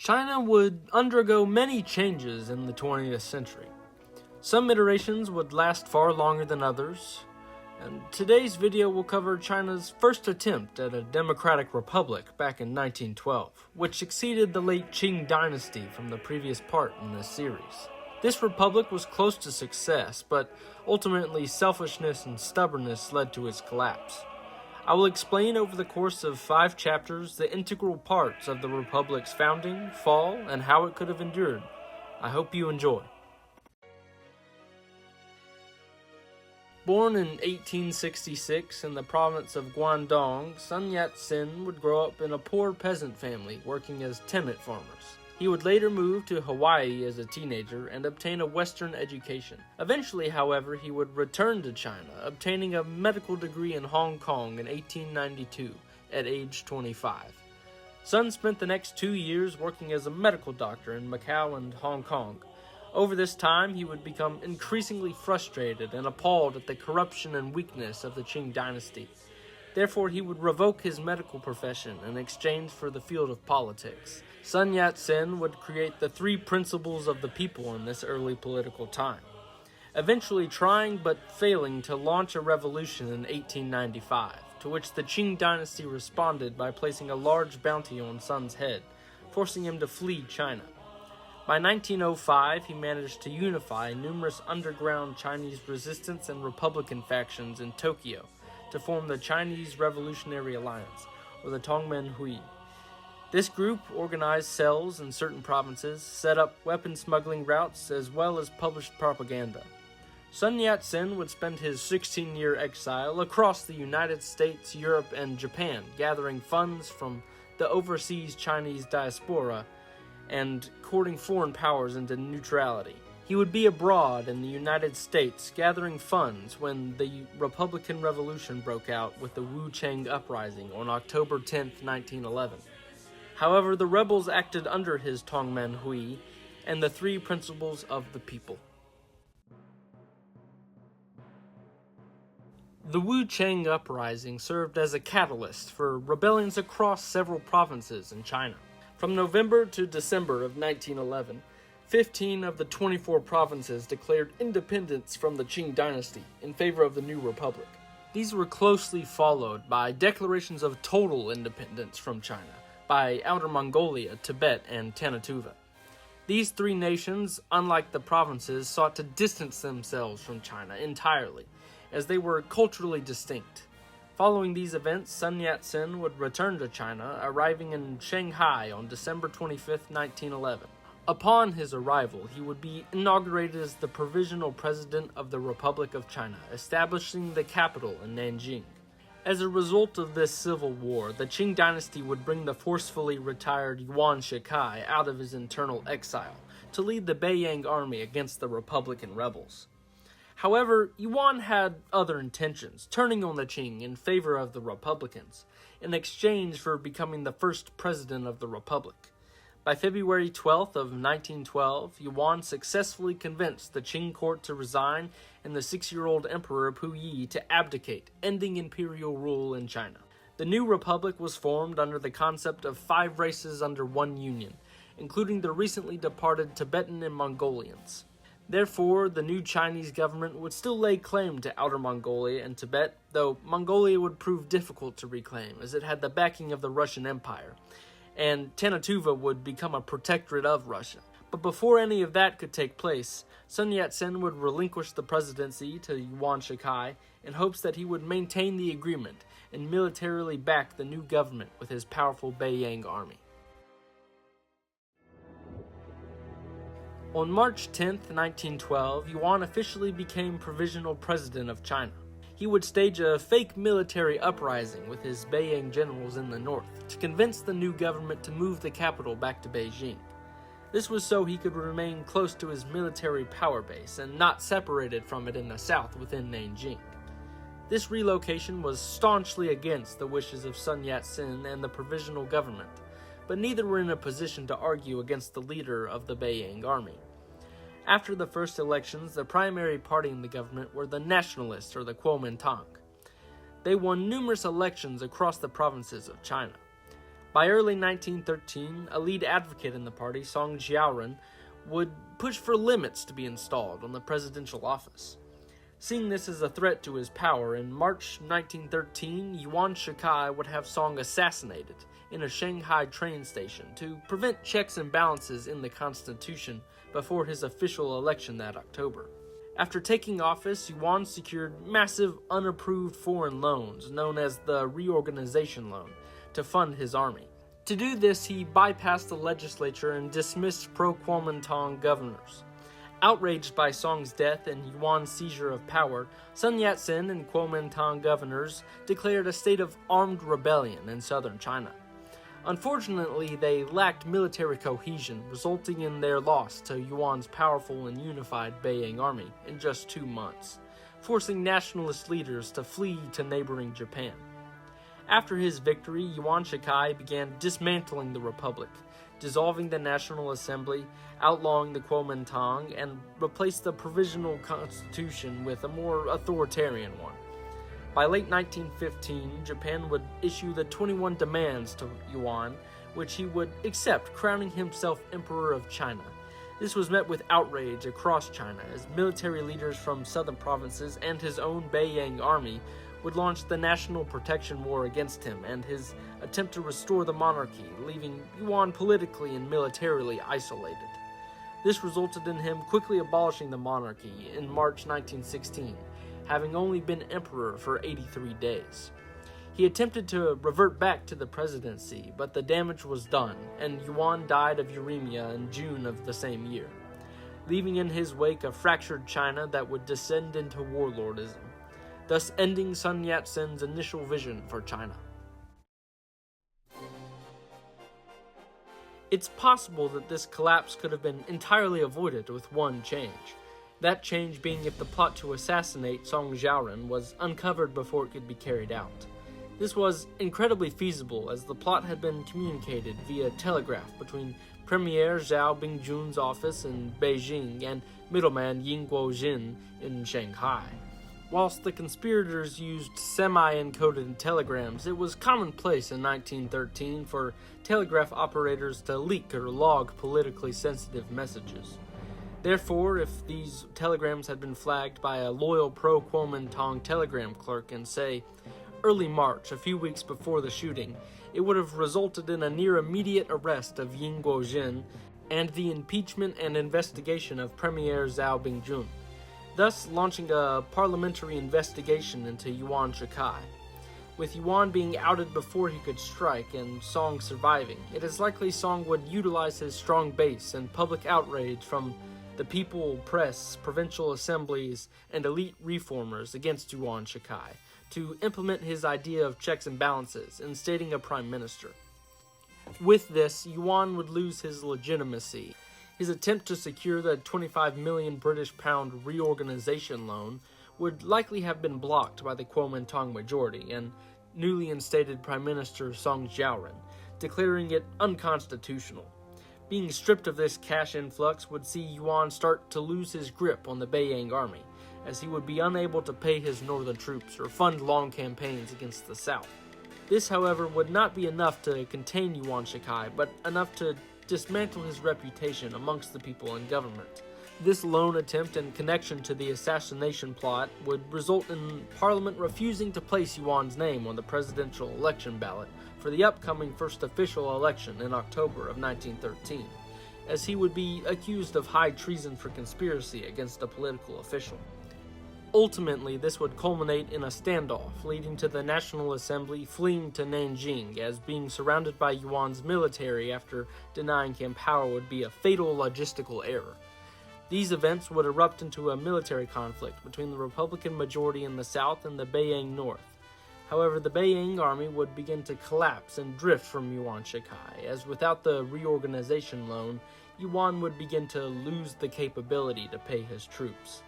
China would undergo many changes in the 20th century. Some iterations would last far longer than others, and today's video will cover China's first attempt at a democratic republic back in 1912, which succeeded the late Qing dynasty from the previous part in this series. This republic was close to success, but ultimately selfishness and stubbornness led to its collapse. I will explain over the course of 5 chapters the integral parts of the republic's founding, fall, and how it could have endured. I hope you enjoy. Born in 1866 in the province of Guangdong, Sun Yat-Sen would grow up in a poor peasant family working as tenant farmers. He would later move to Hawaii as a teenager and obtain a Western education. Eventually, however, he would return to China, obtaining a medical degree in Hong Kong in 1892 at age 25. Sun spent the next 2 years working as a medical doctor in Macau and Hong Kong. Over this time, he would become increasingly frustrated and appalled at the corruption and weakness of the Qing dynasty. Therefore, he would revoke his medical profession in exchange for the field of politics. Sun Yat-Sen would create the 3 principles of the people in this early political time, eventually trying but failing to launch a revolution in 1895, to which the Qing dynasty responded by placing a large bounty on Sun's head, forcing him to flee China. By 1905, he managed to unify numerous underground Chinese resistance and republican factions in Tokyo to form the Chinese Revolutionary Alliance, or the Tongmenghui. This group organized cells in certain provinces, set up weapon smuggling routes, as well as published propaganda. Sun Yat-sen would spend his 16-year exile across the United States, Europe, and Japan, gathering funds from the overseas Chinese diaspora and courting foreign powers into neutrality. He would be abroad in the United States gathering funds when the Republican Revolution broke out with the Wu Cheng Uprising on October 10, 1911. However, the rebels acted under his Tongmenghui and the 3 principles of the people. The Wu Cheng Uprising served as a catalyst for rebellions across several provinces in China. From November to December of 1911, 15 of the 24 provinces declared independence from the Qing dynasty in favor of the new republic. These were closely followed by declarations of total independence from China by Outer Mongolia, Tibet, and Tanatuva. These 3 nations, unlike the provinces, sought to distance themselves from China entirely, as they were culturally distinct. Following these events, Sun Yat-sen would return to China, arriving in Shanghai on December 25, 1911. Upon his arrival, he would be inaugurated as the provisional president of the Republic of China, establishing the capital in Nanjing. As a result of this civil war, the Qing dynasty would bring the forcefully retired Yuan Shikai out of his internal exile to lead the Beiyang army against the Republican rebels. However, Yuan had other intentions, turning on the Qing in favor of the Republicans, in exchange for becoming the first president of the Republic. By February 12th of 1912, Yuan successfully convinced the Qing court to resign and the 6-year-old Emperor Puyi to abdicate, ending imperial rule in China. The new republic was formed under the concept of 5 races under one union, including the recently departed Tibetan and Mongolians. Therefore, the new Chinese government would still lay claim to Outer Mongolia and Tibet, though Mongolia would prove difficult to reclaim as it had the backing of the Russian Empire, and Tanatuva would become a protectorate of Russia. But before any of that could take place, Sun Yat-sen would relinquish the presidency to Yuan Shikai in hopes that he would maintain the agreement and militarily back the new government with his powerful Beiyang army. On March 10, 1912, Yuan officially became provisional president of China. He would stage a fake military uprising with his Beiyang generals in the north to convince the new government to move the capital back to Beijing. This was so he could remain close to his military power base and not separated from it in the south within Nanjing. This relocation was staunchly against the wishes of Sun Yat-sen and the provisional government, but neither were in a position to argue against the leader of the Beiyang army. After the first elections, the primary party in the government were the nationalists, or the Kuomintang. They won numerous elections across the provinces of China. By early 1913, a lead advocate in the party, Song Jiaoren, would push for limits to be installed on the presidential office. Seeing this as a threat to his power, in March 1913, Yuan Shikai would have Song assassinated in a Shanghai train station to prevent checks and balances in the Constitution before his official election that October. After taking office, Yuan secured massive unapproved foreign loans, known as the Reorganization Loan, to fund his army. To do this, he bypassed the legislature and dismissed pro-Kuomintang governors. Outraged by Song's death and Yuan's seizure of power, Sun Yat-Sen and Kuomintang governors declared a state of armed rebellion in southern China. Unfortunately, they lacked military cohesion, resulting in their loss to Yuan's powerful and unified Beiyang army in just 2 months, forcing nationalist leaders to flee to neighboring Japan. After his victory, Yuan Shikai began dismantling the republic, dissolving the National Assembly, outlawing the Kuomintang, and replaced the provisional constitution with a more authoritarian one. By late 1915, Japan would issue the 21 demands to Yuan, which he would accept, crowning himself Emperor of China. This was met with outrage across China, as military leaders from southern provinces and his own Beiyang army would launch the National Protection War against him and his attempt to restore the monarchy, leaving Yuan politically and militarily isolated. This resulted in him quickly abolishing the monarchy in March 1916, having only been emperor for 83 days. He attempted to revert back to the presidency, but the damage was done, and Yuan died of uremia in June of the same year, leaving in his wake a fractured China that would descend into warlordism, thus ending Sun Yat-sen's initial vision for China. It's possible that this collapse could have been entirely avoided with one change. That change being if the plot to assassinate Song Jiaoren was uncovered before it could be carried out. This was incredibly feasible, as the plot had been communicated via telegraph between Premier Zhao Bingjun's office in Beijing and middleman Ying Guozhin in Shanghai. Whilst the conspirators used semi-encoded telegrams, it was commonplace in 1913 for telegraph operators to leak or log politically sensitive messages. Therefore, if these telegrams had been flagged by a loyal pro-Kuomintang telegram clerk in, say, early March, a few weeks before the shooting, it would have resulted in a near-immediate arrest of Ying Guozhin and the impeachment and investigation of Premier Zhao Bingjun, thus launching a parliamentary investigation into Yuan Shikai. With Yuan being outed before he could strike and Song surviving, it is likely Song would utilize his strong base and public outrage from the people, press, provincial assemblies, and elite reformers against Yuan Shikai to implement his idea of checks and balances, instating a prime minister. With this, Yuan would lose his legitimacy. His attempt to secure the 25 million British pound reorganization loan would likely have been blocked by the Kuomintang majority and newly instated Prime Minister Song Jiaoren, declaring it unconstitutional. Being stripped of this cash influx would see Yuan start to lose his grip on the Beiyang army, as he would be unable to pay his northern troops or fund long campaigns against the south. This, however, would not be enough to contain Yuan Shikai, but enough to dismantle his reputation amongst the people in government. This lone attempt in connection to the assassination plot would result in Parliament refusing to place Yuan's name on the presidential election ballot for the upcoming first official election in October of 1913, as he would be accused of high treason for conspiracy against a political official. Ultimately, this would culminate in a standoff, leading to the National Assembly fleeing to Nanjing, as being surrounded by Yuan's military after denying him power would be a fatal logistical error. These events would erupt into a military conflict between the Republican majority in the south and the Beiyang north. However, the Beiyang army would begin to collapse and drift from Yuan Shikai, as without the reorganization loan, Yuan would begin to lose the capability to pay his troops,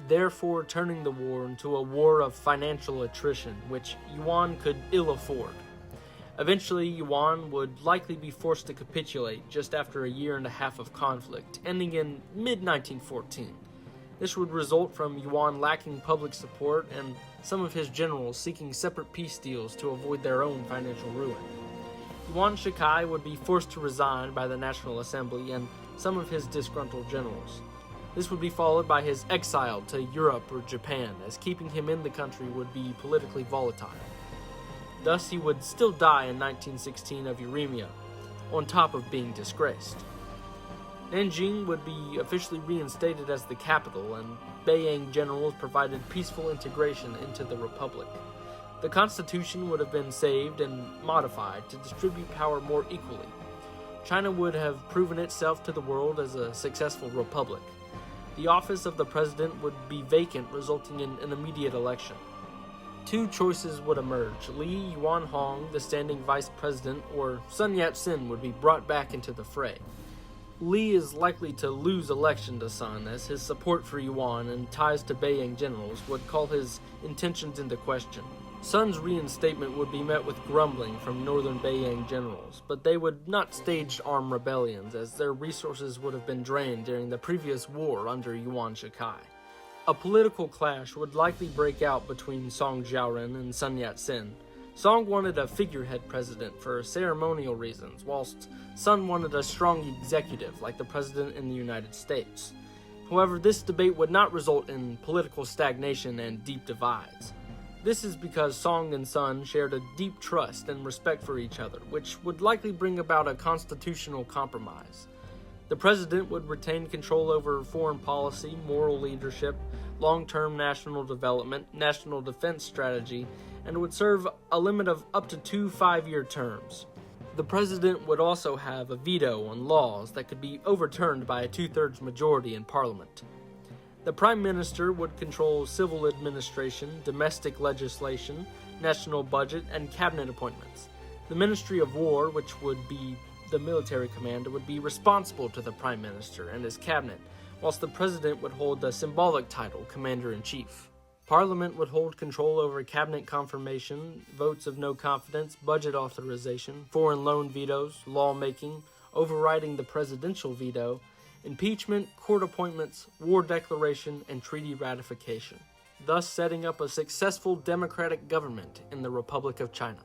therefore turning the war into a war of financial attrition, which Yuan could ill afford. Eventually, Yuan would likely be forced to capitulate just after a year and a half of conflict, ending in mid-1914. This would result from Yuan lacking public support and some of his generals seeking separate peace deals to avoid their own financial ruin. Yuan Shikai would be forced to resign by the National Assembly and some of his disgruntled generals. This would be followed by his exile to Europe or Japan, as keeping him in the country would be politically volatile. Thus, he would still die in 1916 of uremia, on top of being disgraced. Nanjing would be officially reinstated as the capital, and Beiyang generals provided peaceful integration into the republic. The constitution would have been saved and modified to distribute power more equally. China would have proven itself to the world as a successful republic. The office of the president would be vacant, resulting in an immediate election. Two choices would emerge. Li Yuanhong, the standing vice president, or Sun Yat-Sen would be brought back into the fray. Li is likely to lose election to Sun, as his support for Yuan and ties to Beiyang generals would call his intentions into question. Sun's reinstatement would be met with grumbling from northern Beiyang generals, but they would not stage armed rebellions, as their resources would have been drained during the previous war under Yuan Shikai. A political clash would likely break out between Song Jiaoren and Sun Yat-sen. Song wanted a figurehead president for ceremonial reasons, whilst Sun wanted a strong executive like the president in the United States. However, this debate would not result in political stagnation and deep divides. This is because Song and Sun shared a deep trust and respect for each other, which would likely bring about a constitutional compromise. The president would retain control over foreign policy, moral leadership, long-term national development, national defense strategy, and would serve a limit of up to 2 5-year terms. The president would also have a veto on laws that could be overturned by a 2/3 majority in parliament. The Prime Minister would control civil administration, domestic legislation, national budget, and cabinet appointments. The Ministry of War, which would be the military commander, would be responsible to the Prime Minister and his cabinet, whilst the President would hold the symbolic title Commander-in-Chief. Parliament would hold control over cabinet confirmation, votes of no confidence, budget authorization, foreign loan vetoes, lawmaking, overriding the presidential veto, impeachment, court appointments, war declaration, and treaty ratification, thus setting up a successful democratic government in the Republic of China.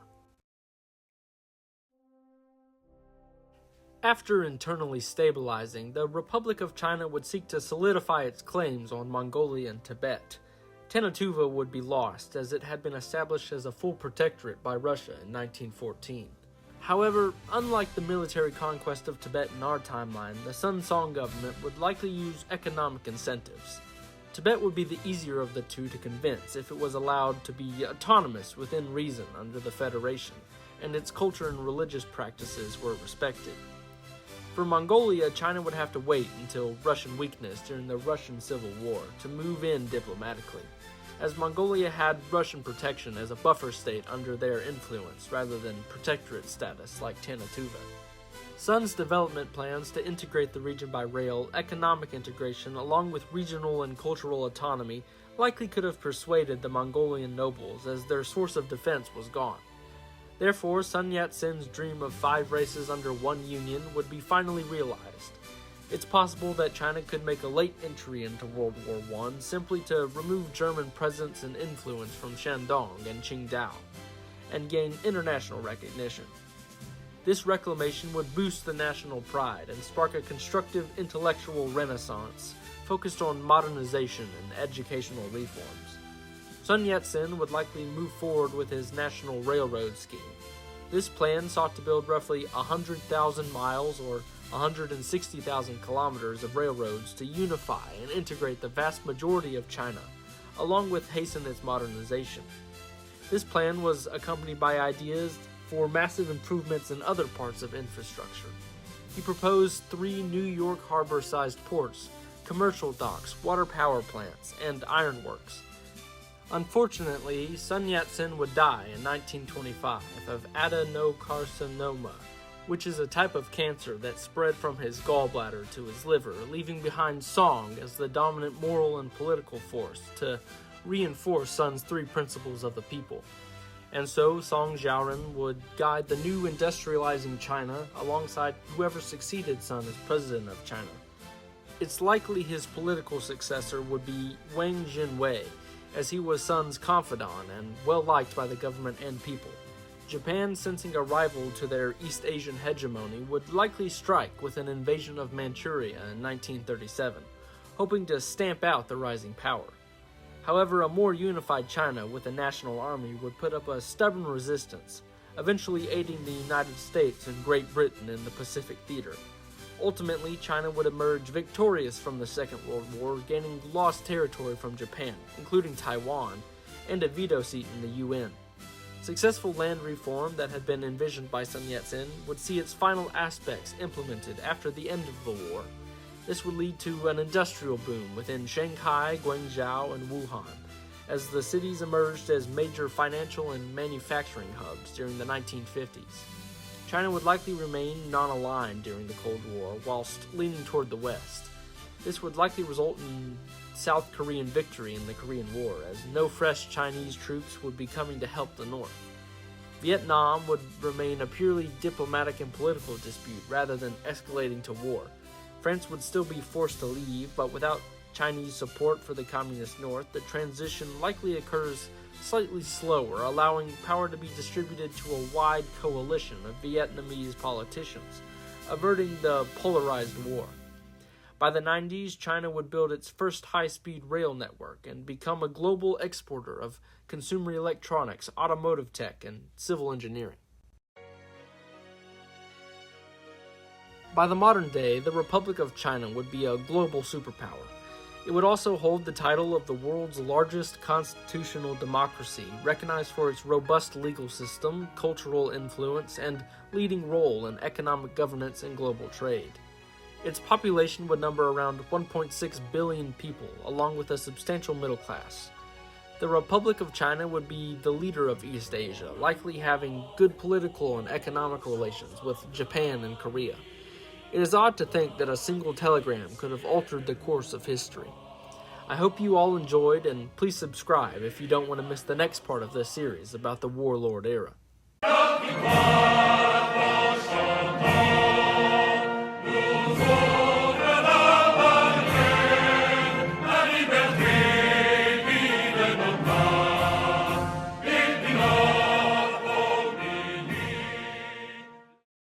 After internally stabilizing, the Republic of China would seek to solidify its claims on Mongolia and Tibet. Tenatuva would be lost, as it had been established as a full protectorate by Russia in 1914. However, unlike the military conquest of Tibet in our timeline, the Sun Song government would likely use economic incentives. Tibet would be the easier of the two to convince if it was allowed to be autonomous within reason under the Federation, and its culture and religious practices were respected. For Mongolia, China would have to wait until Russian weakness during the Russian Civil War to move in diplomatically, as Mongolia had Russian protection as a buffer state under their influence rather than protectorate status like Tenatuva. Sun's development plans to integrate the region by rail, economic integration, along with regional and cultural autonomy, likely could have persuaded the Mongolian nobles, as their source of defense was gone. Therefore, Sun Yat-sen's dream of 5 races under one union would be finally realized. It's possible that China could make a late entry into World War I simply to remove German presence and influence from Shandong and Qingdao, and gain international recognition. This reclamation would boost the national pride and spark a constructive intellectual renaissance focused on modernization and educational reforms. Sun Yat-sen would likely move forward with his national railroad scheme. This plan sought to build roughly 100,000 miles or 160,000 kilometers of railroads to unify and integrate the vast majority of China, along with hasten its modernization. This plan was accompanied by ideas for massive improvements in other parts of infrastructure. He proposed 3 New York harbor-sized ports, commercial docks, water power plants, and ironworks. Unfortunately, Sun Yat-sen would die in 1925 of adenocarcinoma, which is a type of cancer that spread from his gallbladder to his liver, leaving behind Song as the dominant moral and political force to reinforce Sun's 3 principles of the people. And so Song Jiaoren would guide the new industrializing China alongside whoever succeeded Sun as president of China. It's likely his political successor would be Wang Jinwei, as he was Sun's confidant and well-liked by the government and people. Japan, sensing a rival to their East Asian hegemony, would likely strike with an invasion of Manchuria in 1937, hoping to stamp out the rising power. However, a more unified China with a national army would put up a stubborn resistance, eventually aiding the United States and Great Britain in the Pacific theater. Ultimately, China would emerge victorious from the Second World War, gaining lost territory from Japan, including Taiwan, and a veto seat in the UN. Successful land reform that had been envisioned by Sun Yat-Sen would see its final aspects implemented after the end of the war. This would lead to an industrial boom within Shanghai, Guangzhou, and Wuhan, as the cities emerged as major financial and manufacturing hubs during the 1950s. China would likely remain non-aligned during the Cold War, whilst leaning toward the West. This would likely result in South Korean victory in the Korean War, as no fresh Chinese troops would be coming to help the North. Vietnam would remain a purely diplomatic and political dispute rather than escalating to war. France would still be forced to leave, but without Chinese support for the Communist North, the transition likely occurs slightly slower, allowing power to be distributed to a wide coalition of Vietnamese politicians, averting the polarized war. By the 90s, China would build its first high-speed rail network and become a global exporter of consumer electronics, automotive tech, and civil engineering. By the modern day, the Republic of China would be a global superpower. It would also hold the title of the world's largest constitutional democracy, recognized for its robust legal system, cultural influence, and leading role in economic governance and global trade. Its population would number around 1.6 billion people, along with a substantial middle class. The Republic of China would be the leader of East Asia, likely having good political and economic relations with Japan and Korea. It is odd to think that a single telegram could have altered the course of history. I hope you all enjoyed, and please subscribe if you don't want to miss the next part of this series about the warlord era.